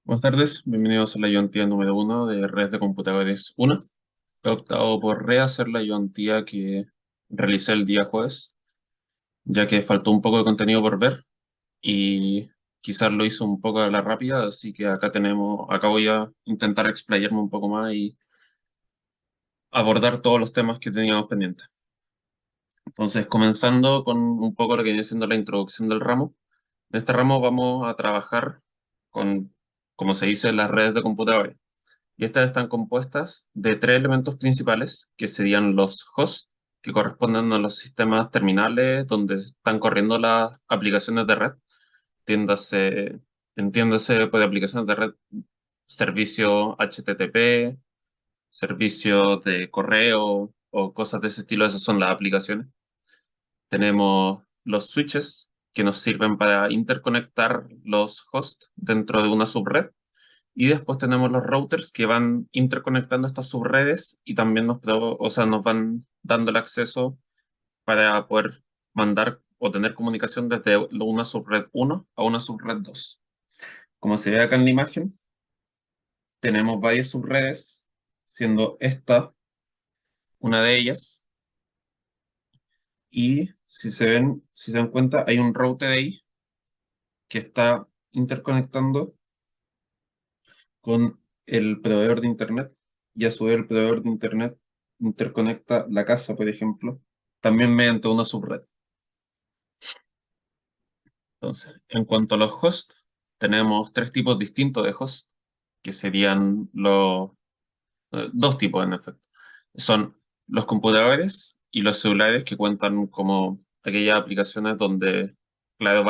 Buenas tardes, bienvenidos a la ayudantía número uno de Redes de Computadores 1. He optado por rehacer la ayudantía que realicé el día jueves, ya que faltó un poco de contenido por ver y quizás lo hice un poco a la rápida, así que acá voy a intentar explayarme un poco más y abordar todos los temas que teníamos pendientes. Entonces, comenzando con un poco lo que viene siendo la introducción del ramo. En este ramo vamos a trabajar con, como se dice, las redes de computadores. Y estas están compuestas de tres elementos principales, que serían los hosts, que corresponden a los sistemas terminales donde están corriendo las aplicaciones de red. Entiéndase, entiéndase por aplicaciones de red, servicio HTTP, servicio de correo o cosas de ese estilo, esas son las aplicaciones. Tenemos los switches, que nos sirven para interconectar los hosts dentro de una subred. Y después tenemos los routers que van interconectando estas subredes y también o sea, nos van dando el acceso para poder mandar o tener comunicación desde una subred uno a una subred 2. Como se ve acá en la imagen, tenemos varias subredes, siendo esta una de ellas. Y si se dan cuenta, hay un router ahí que está interconectando con el proveedor de Internet y a su vez el proveedor de Internet interconecta la casa, por ejemplo, también mediante una subred. Entonces, en cuanto a los hosts, tenemos tres tipos distintos de hosts, que serían dos tipos en efecto. Son los computadores y los celulares que cuentan como aquellas aplicaciones donde, claro,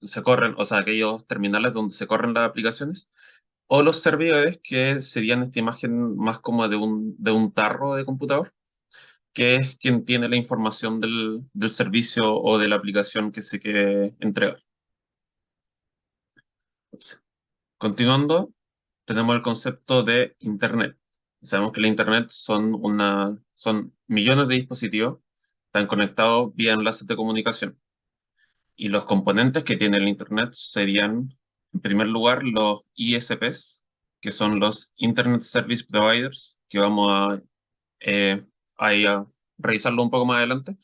se corren, o sea, aquellos terminales donde se corren las aplicaciones, o los servidores que serían esta imagen más como de un tarro de computador, que es quien tiene la información del servicio o de la aplicación que se quiere entregar. Entonces, continuando, tenemos el concepto de Internet. Sabemos que la Internet son millones de dispositivos, están conectados vía enlaces de comunicación. Y los componentes que tiene el Internet serían, en primer lugar, los ISPs, que son los Internet Service Providers, que vamos eh, ahí a revisarlo un poco más adelante.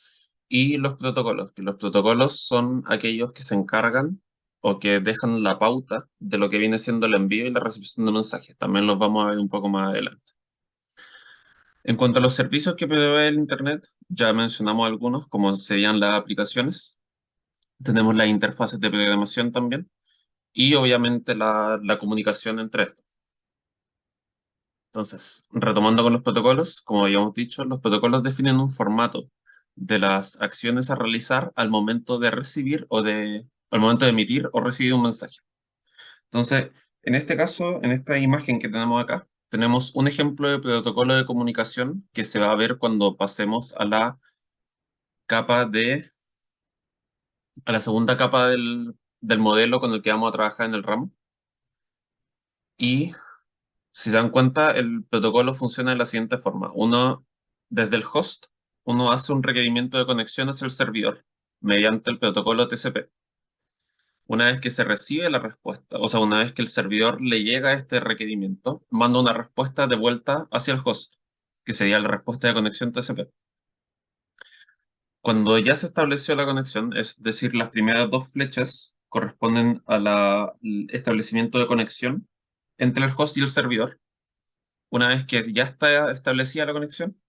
Y los protocolos, que los protocolos son aquellos que se encargan o que dejan la pauta de lo que viene siendo el envío y la recepción de mensajes. También los vamos a ver un poco más adelante. En cuanto a los servicios que provee el Internet, ya mencionamos algunos, como serían las aplicaciones. Tenemos las interfaces de programación también y obviamente la comunicación entre estos. Entonces, retomando con los protocolos, como habíamos dicho, los protocolos definen un formato de las acciones a realizar al momento de recibir al momento de emitir o recibir un mensaje. Entonces, en este caso, en esta imagen que tenemos acá, tenemos un ejemplo de protocolo de comunicación que se va a ver cuando pasemos a la capa a la segunda capa del modelo con el que vamos a trabajar en el ramo. Y si se dan cuenta, el protocolo funciona de la siguiente forma. Desde el host, uno hace un requerimiento de conexión hacia el servidor mediante el protocolo TCP. Una vez que se recibe la respuesta, o sea, una vez que el servidor le llega este requerimiento, manda una respuesta de vuelta hacia el host, que sería la respuesta de conexión TCP. Cuando ya se estableció la conexión, es decir, las primeras dos flechas corresponden al establecimiento de conexión entre el host y el servidor. Una vez que ya está establecida la conexión,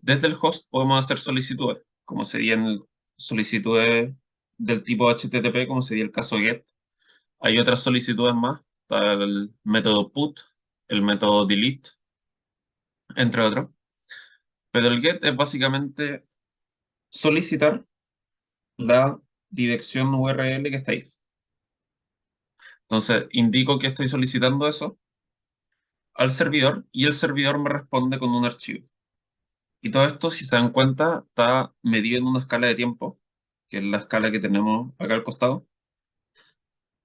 desde el host podemos hacer solicitudes, como serían solicitudes del tipo HTTP, como sería el caso GET. Hay otras solicitudes más, para el método PUT, el método DELETE, entre otros. Pero el GET es básicamente solicitar la dirección URL que está ahí. Entonces, indico que estoy solicitando eso al servidor y el servidor me responde con un archivo. Y todo esto, si se dan cuenta, está medido en una escala de tiempo, que es la escala que tenemos acá al costado,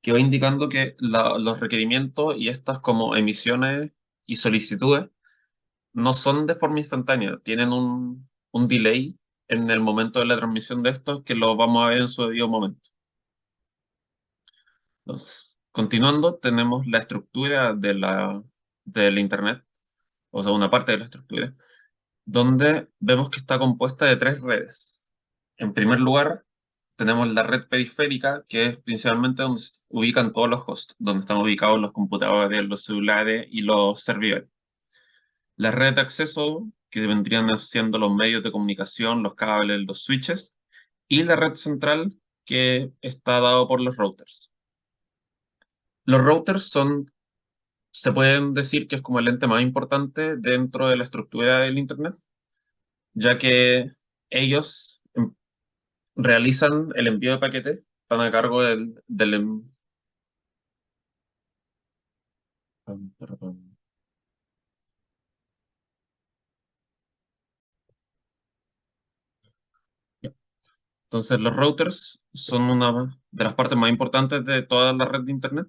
que va indicando que los requerimientos y estas como emisiones y solicitudes no son de forma instantánea, tienen un delay en el momento de la transmisión de estos que lo vamos a ver en su debido momento. Continuando, tenemos la estructura del Internet, o sea, una parte de la estructura, donde vemos que está compuesta de tres redes. En primer lugar, tenemos la red periférica, que es principalmente donde se ubican todos los hosts, donde están ubicados los computadores, los celulares y los servidores. La red de acceso, que vendrían siendo los medios de comunicación, los cables, los switches, y la red central, que está dado por los routers. Los routers se pueden decir que es como el ente más importante dentro de la estructura del Internet, ya que ellos realizan el envío de paquetes, están a cargo perdón. Ya. Entonces, los routers son una de las partes más importantes de toda la red de Internet,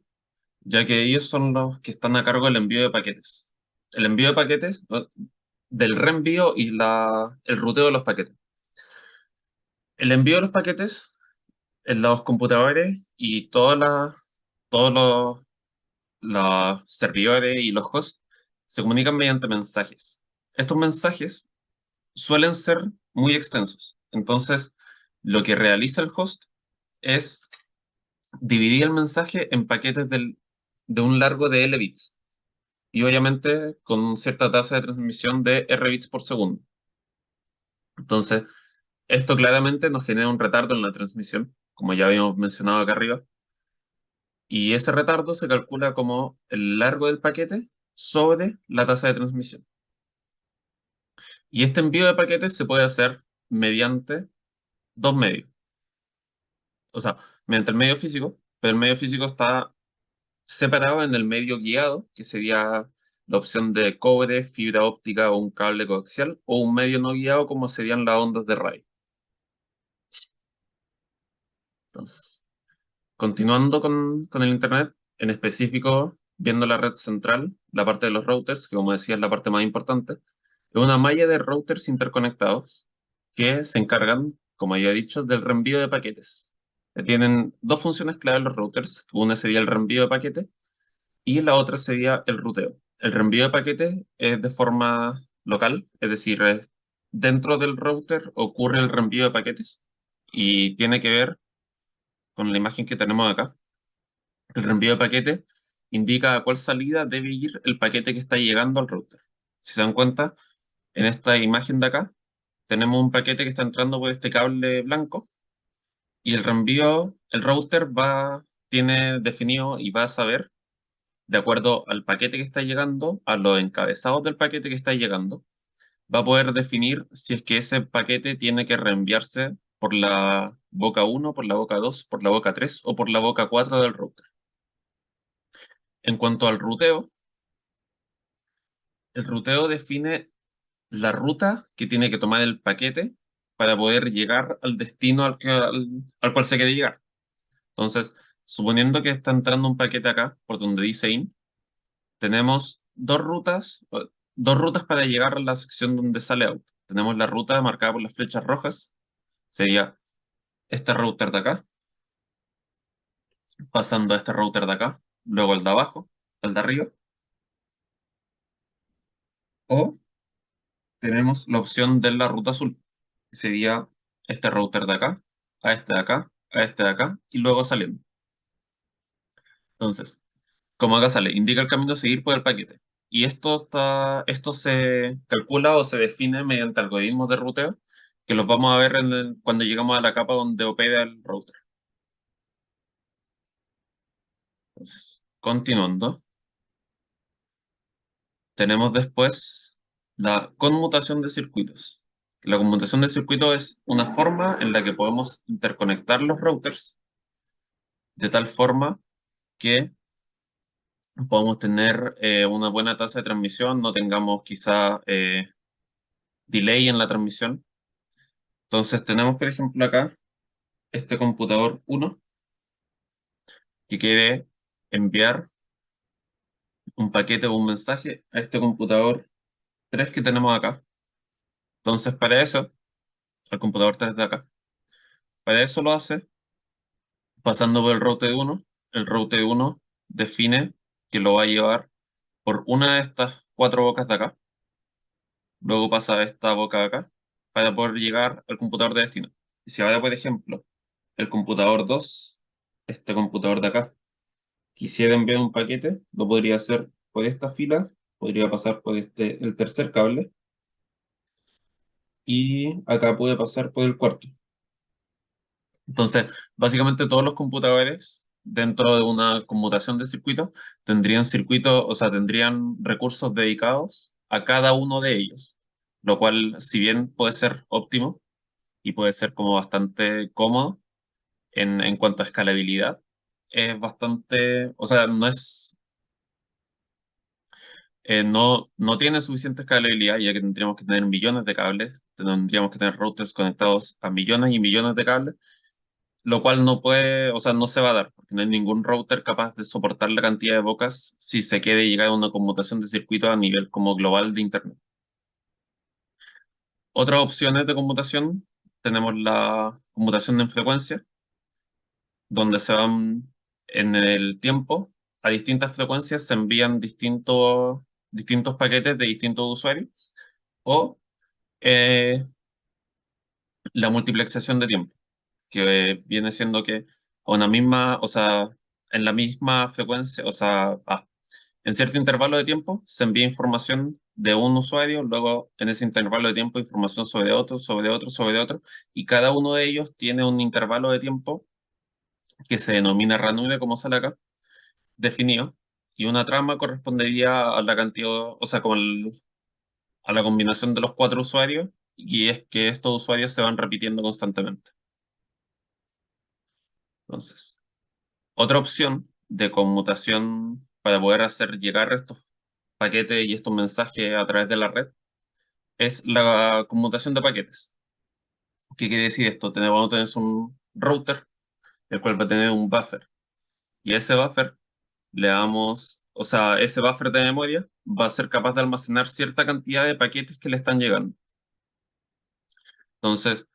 ya que ellos son los que están a cargo del envío de paquetes. El envío de paquetes, del reenvío y el ruteo de los paquetes. El envío de los paquetes en los computadores y todos los servidores y los hosts se comunican mediante mensajes. Estos mensajes suelen ser muy extensos. Entonces, lo que realiza el host es dividir el mensaje en paquetes de un largo de L bits y obviamente con cierta tasa de transmisión de R bits por segundo. Entonces, esto claramente nos genera un retardo en la transmisión, como ya habíamos mencionado acá arriba, y ese retardo se calcula como el largo del paquete sobre la tasa de transmisión. Y este envío de paquetes se puede hacer mediante dos medios. O sea, mediante el medio físico, pero el medio físico está separado en el medio guiado, que sería la opción de cobre, fibra óptica o un cable coaxial, o un medio no guiado, como serían las ondas de radio. Entonces, continuando con el Internet, en específico, viendo la red central, la parte de los routers, que como decía es la parte más importante, es una malla de routers interconectados que se encargan, como ya he dicho, del reenvío de paquetes. Tienen dos funciones clave los routers, que una sería el reenvío de paquetes y la otra sería el ruteo. El reenvío de paquetes es de forma local, es decir, dentro del router ocurre el reenvío de paquetes y tiene que ver con la imagen que tenemos acá. El reenvío de paquete indica a cuál salida debe ir el paquete que está llegando al router. Si se dan cuenta, en esta imagen de acá tenemos un paquete que está entrando por este cable blanco y el router tiene definido y va a saber, de acuerdo al paquete que está llegando, a los encabezados del paquete que está llegando, va a poder definir si es que ese paquete tiene que reenviarse por la boca 1, por la boca 2, por la boca 3 o por la boca 4 del router. En cuanto al ruteo, el ruteo define la ruta que tiene que tomar el paquete para poder llegar al destino al cual se quiere llegar. Entonces, suponiendo que está entrando un paquete acá, por donde dice in, tenemos dos rutas para llegar a la sección donde sale out. Tenemos la ruta marcada por las flechas rojas, sería este router de acá, pasando a este router de acá, luego el de abajo, el de arriba, o tenemos la opción de la ruta azul, que sería este router de acá, a este de acá, a este de acá, y luego saliendo. Entonces, como acá sale, indica el camino a seguir por el paquete. Y esto se calcula o se define mediante algoritmos de ruteo, que los vamos a ver cuando llegamos a la capa donde opera el router. Entonces, continuando, tenemos después la conmutación de circuitos. La conmutación de circuitos es una forma en la que podemos interconectar los routers de tal forma que podamos tener una buena tasa de transmisión, no tengamos quizá delay en la transmisión. Entonces tenemos, por ejemplo, acá este computador 1 que quiere enviar un paquete o un mensaje a este computador 3 que tenemos acá. Entonces, para eso, al computador 3 de acá, para eso lo hace pasando por el route 1. El route 1 define que lo va a llevar por una de estas cuatro bocas de acá, luego pasa a esta boca de acá, para poder llegar al computador de destino. Y si ahora, por ejemplo, el computador 2, este computador de acá, quisiera enviar un paquete, lo podría hacer por esta fila, podría pasar por el tercer cable, y acá puede pasar por el cuarto. Entonces, básicamente todos los computadores dentro de una conmutación de circuitos tendrían circuitos, o sea, tendrían recursos dedicados a cada uno de ellos, lo cual, si bien puede ser óptimo y puede ser como bastante cómodo en cuanto a escalabilidad, es bastante, o sea, no tiene suficiente escalabilidad, ya que tendríamos que tener millones de cables, tendríamos que tener routers conectados a millones y millones de cables, lo cual no puede, o sea, no se va a dar, porque no hay ningún router capaz de soportar la cantidad de bocas si se quiere llegar a una conmutación de circuito a nivel como global de Internet. Otras opciones de conmutación, tenemos la conmutación en frecuencia, donde se van en el tiempo a distintas frecuencias, se envían distintos paquetes de distintos usuarios, o eh, la multiplexación de tiempo, que viene siendo que a una misma, o sea, en la misma frecuencia, o sea, en cierto intervalo de tiempo se envía información de un usuario, luego en ese intervalo de tiempo información sobre otro, sobre otro, sobre otro, y cada uno de ellos tiene un intervalo de tiempo que se denomina ranura, como sale acá, definido, y una trama correspondería a la cantidad, o sea, como a la combinación de los cuatro usuarios, y es que estos usuarios se van repitiendo constantemente. Entonces, otra opción de conmutación para poder hacer llegar estos paquetes y estos mensajes a través de la red es la conmutación de paquetes. ¿Qué quiere decir esto? Vamos a tener un router, el cual va a tener un buffer. Y a ese buffer le damos, o sea, ese buffer de memoria va a ser capaz de almacenar cierta cantidad de paquetes que le están llegando. Entonces,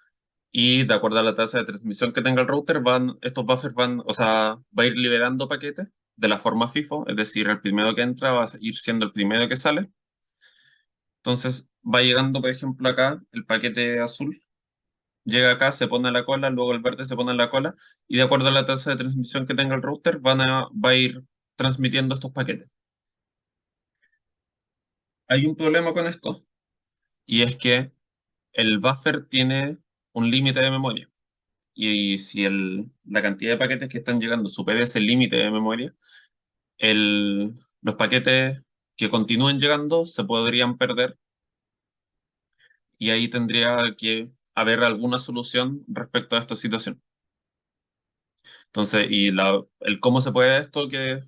y de acuerdo a la tasa de transmisión que tenga el router, estos buffers o sea, va a ir liberando paquetes de la forma FIFO, es decir, el primero que entra va a ir siendo el primero que sale. Entonces, va llegando, por ejemplo, acá el paquete azul, llega acá, se pone en la cola, luego el verde se pone en la cola, y de acuerdo a la tasa de transmisión que tenga el router, va a ir transmitiendo estos paquetes. Hay un problema con esto, y es que el buffer tiene un límite de memoria. Y si la cantidad de paquetes que están llegando supera ese límite de memoria, los paquetes que continúen llegando se podrían perder, y ahí tendría que haber alguna solución respecto a esta situación. Entonces, el cómo se puede esto, que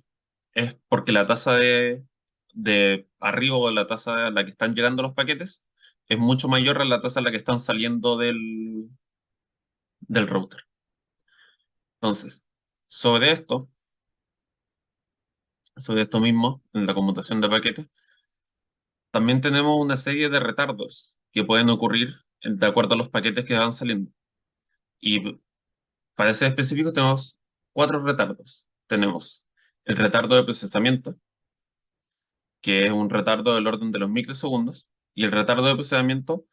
es porque la tasa de arribo, o la tasa a la que están llegando los paquetes, es mucho mayor a la tasa a la que están saliendo del router. Entonces, sobre esto, sobre esto mismo, en la conmutación de paquetes, también tenemos una serie de retardos que pueden ocurrir de acuerdo a los paquetes que van saliendo. Y para ser específico, tenemos cuatro retardos. Tenemos el retardo de procesamiento, que es un retardo del orden de los microsegundos, y el retardo de procesamiento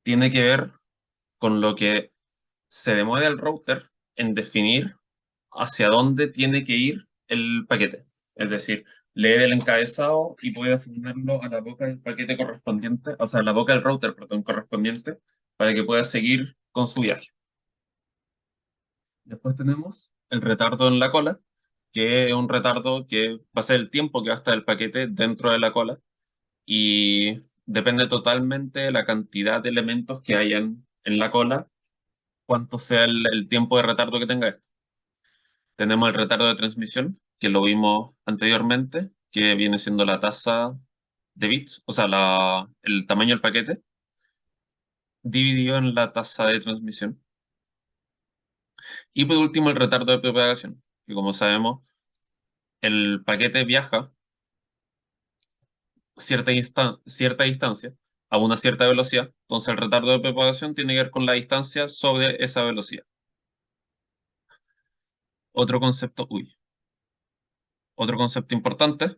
tiene que ver con lo que se demora el router en definir hacia dónde tiene que ir el paquete. Es decir, lee el encabezado y puede asignarlo a la boca del paquete correspondiente, o sea, a la boca del router, perdón, correspondiente, para que pueda seguir con su viaje. Después tenemos el retardo en la cola, que es un retardo que va a ser el tiempo que va a estar el paquete dentro de la cola, y depende totalmente de la cantidad de elementos que hayan en la cola, cuánto sea el tiempo de retardo que tenga esto. Tenemos el retardo de transmisión, que lo vimos anteriormente, que viene siendo la tasa de bits, o sea, el tamaño del paquete, dividido en la tasa de transmisión. Y por último, el retardo de propagación, que como sabemos, el paquete viaja cierta distancia a una cierta velocidad, entonces el retardo de propagación tiene que ver con la distancia sobre esa velocidad. Otro concepto, uy, Otro concepto importante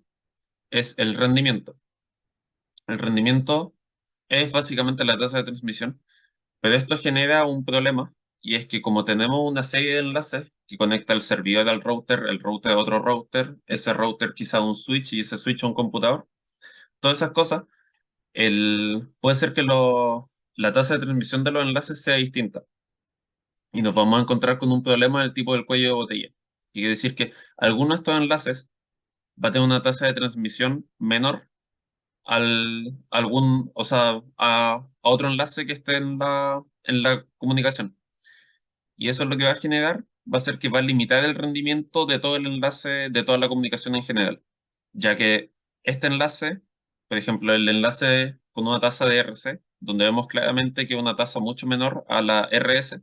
es el rendimiento. El rendimiento es básicamente la tasa de transmisión, pero esto genera un problema y es que como tenemos una serie de enlaces que conecta el servidor al router, el router a otro router, ese router quizá a un switch y ese switch a un computador, todas esas cosas, puede ser que la tasa de transmisión de los enlaces sea distinta y nos vamos a encontrar con un problema del tipo del cuello de botella. Quiere decir que algunos de estos enlaces va a tener una tasa de transmisión menor o sea, a otro enlace que esté en la comunicación. Y eso es lo que va a generar, va a ser que va a limitar el rendimiento de todo el enlace, de toda la comunicación en general. Ya que este enlace, por ejemplo, el enlace con una tasa de RC, donde vemos claramente que es una tasa mucho menor a la RS,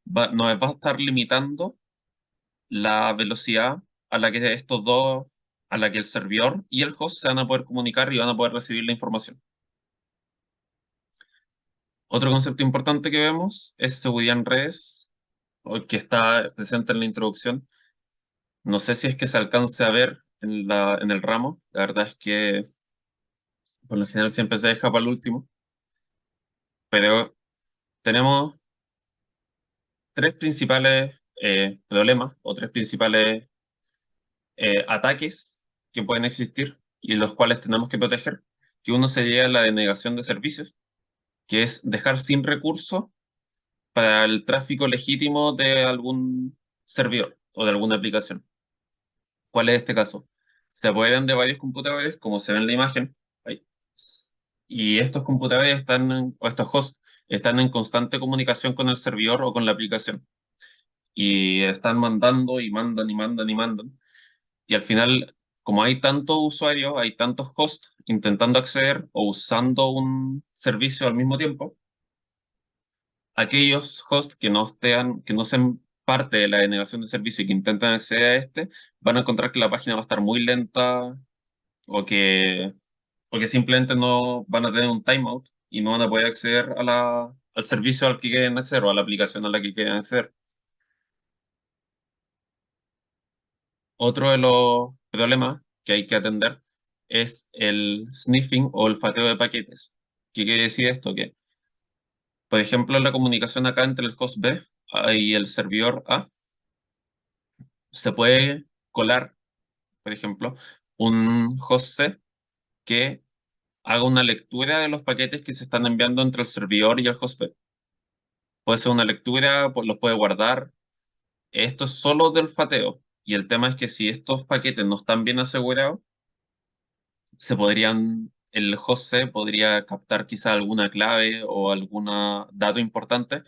nos va a estar limitando la velocidad a la que estos dos, a la que el servidor y el host se van a poder comunicar y van a poder recibir la información. Otro concepto importante que vemos es seguridad en redes, o que está presente en la introducción. No sé si es que se alcance a ver en el ramo. La verdad es que por lo general siempre se deja para el último. Pero tenemos tres principales problemas o tres principales ataques que pueden existir y los cuales tenemos que proteger. Que uno sería la denegación de servicios, que es dejar sin recurso para el tráfico legítimo de algún servidor o de alguna aplicación. ¿Cuál es este caso? Se apoderan de varios computadores, como se ve en la imagen, ahí, y estos computadores o estos hosts están en constante comunicación con el servidor o con la aplicación. Y están mandando y mandan y mandan y mandan. Y al final, como hay tantos usuarios, hay tantos hosts intentando acceder o usando un servicio al mismo tiempo, aquellos hosts que no sean parte de la denegación de servicio y que intenten acceder a este, van a encontrar que la página va a estar muy lenta o o que simplemente no van a tener un timeout y no van a poder acceder al servicio al que quieren acceder o a la aplicación a la que quieren acceder. Otro de los problemas que hay que atender es el sniffing o olfateo de paquetes. ¿Qué quiere decir esto? Que, por ejemplo, la comunicación acá entre el host B y el servidor A, se puede colar, por ejemplo, un host C que haga una lectura de los paquetes que se están enviando entre el servidor y el host B. Puede ser una lectura, pues los puede guardar. Esto es solo de olfateo. Y el tema es que si estos paquetes no están bien asegurados, el host C podría captar quizá alguna clave o algún dato importante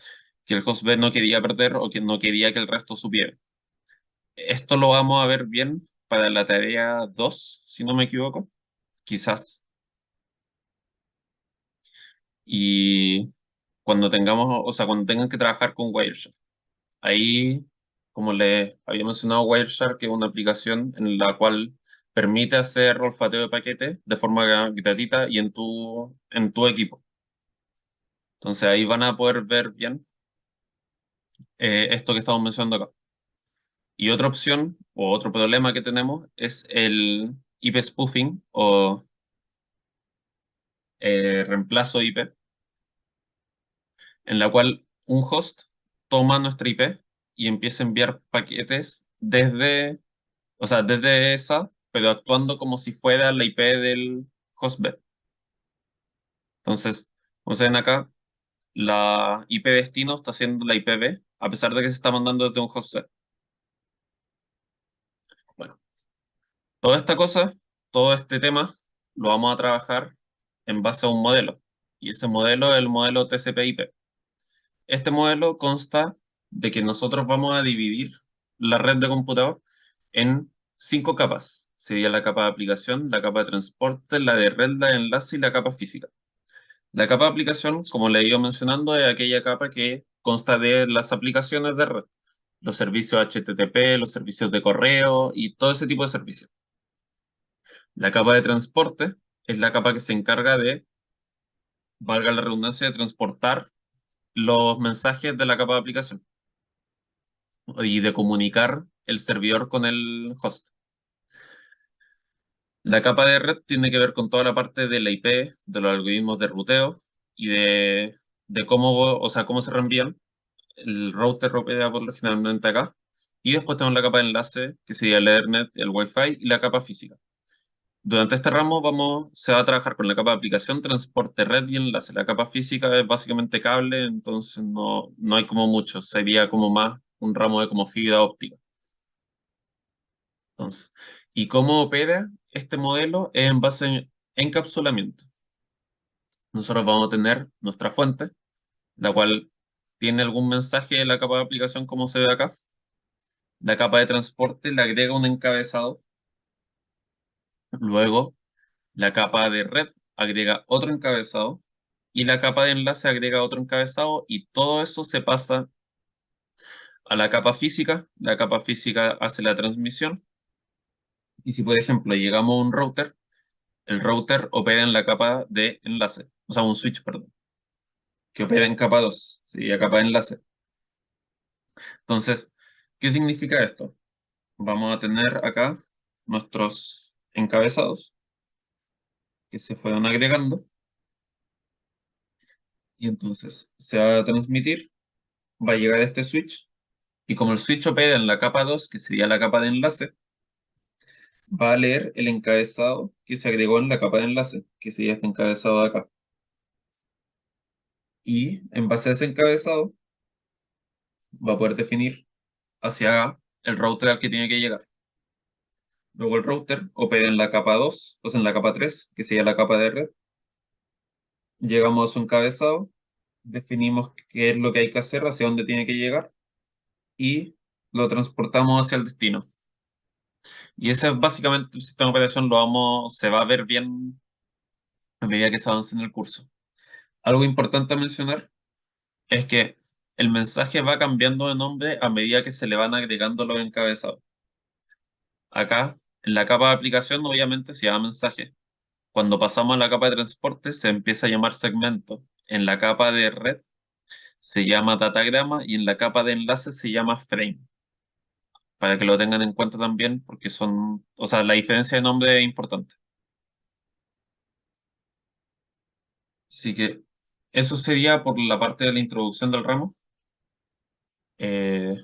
que el host B no quería perder o que no quería que el resto supiera. Esto lo vamos a ver bien para la tarea 2 si no me equivoco, quizás. Y cuando tengan que trabajar con Wireshark. Ahí, como les había mencionado, Wireshark es una aplicación en la cual permite hacer olfateo de paquetes de forma gratuita y en tu equipo. Entonces ahí van a poder ver bien esto que estamos mencionando acá. Y otra opción o otro problema que tenemos es el IP spoofing o reemplazo IP, en la cual un host toma nuestra IP y empieza a enviar paquetes desde esa, pero actuando como si fuera la IP del host B. Entonces, como se ven acá, la IP destino está siendo la IP B, a pesar de que se está mandando desde un host C. Bueno, toda esta cosa, todo este tema, lo vamos a trabajar en base a un modelo. Y ese modelo es el modelo TCP/IP. Este modelo consta de que nosotros vamos a dividir la red de computador en cinco capas. Sería la capa de aplicación, la capa de transporte, la de red, la de enlace y la capa física. La capa de aplicación, como le he ido mencionando, es aquella capa que consta de las aplicaciones de red, los servicios HTTP, los servicios de correo y todo ese tipo de servicios. La capa de transporte es la capa que se encarga de, valga la redundancia, de transportar los mensajes de la capa de aplicación y de comunicar el servidor con el host. La capa de red tiene que ver con toda la parte de la IP, de los algoritmos de ruteo y de cómo, o sea, cómo se reenvían. El router opera por lo generalmente acá. Y después tenemos la capa de enlace, que sería el Ethernet, el Wi-Fi y la capa física. Durante este ramo se va a trabajar con la capa de aplicación, transporte, red y enlace. La capa física es básicamente cable, entonces no hay como mucho. Sería como más un ramo de como fibra óptica. Entonces, ¿y cómo opera este modelo? Es en base en encapsulamiento. Nosotros vamos a tener nuestra fuente, la cual tiene algún mensaje de la capa de aplicación como se ve acá. La capa de transporte le agrega un encabezado. Luego, la capa de red agrega otro encabezado. Y la capa de enlace agrega otro encabezado. Y todo eso se pasa a la capa física. La capa física hace la transmisión. Y si, por ejemplo, llegamos a un router, el router opera en la capa de enlace. O sea, un switch, perdón, que opera en capa 2, ¿sí? A capa de enlace. Entonces, ¿qué significa esto? Vamos a tener acá nuestros encabezados que se fueron agregando y entonces se va a transmitir, va a llegar a este switch y como el switch opera en la capa 2 que sería la capa de enlace, va a leer el encabezado que se agregó en la capa de enlace, que sería este encabezado de acá. Y en base a ese encabezado va a poder definir hacia el router al que tiene que llegar. Luego el router opera en la capa 2, o sea, en la capa 3, que sería la capa de red. Llegamos a su encabezado, definimos qué es lo que hay que hacer, hacia dónde tiene que llegar y lo transportamos hacia el destino. Y ese es básicamente el sistema de operación, se va a ver bien a medida que se avance en el curso. Algo importante a mencionar es que el mensaje va cambiando de nombre a medida que se le van agregando los encabezados. Acá, en la capa de aplicación, obviamente se llama mensaje. Cuando pasamos a la capa de transporte, se empieza a llamar segmento. En la capa de red se llama datagrama y en la capa de enlace se llama frame. Para que lo tengan en cuenta también, porque o sea, la diferencia de nombre es importante. Así que eso sería por la parte de la introducción del ramo. Eh,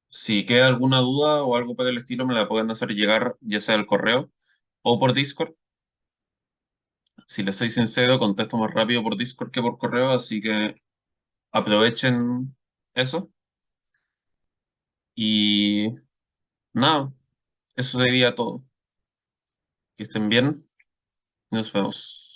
si queda alguna duda o algo por el estilo, me la pueden hacer llegar ya sea al correo o por Discord. Si les soy sincero, contesto más rápido por Discord que por correo, así que aprovechen eso. Y nada, eso sería todo. Que estén bien. Nos vemos.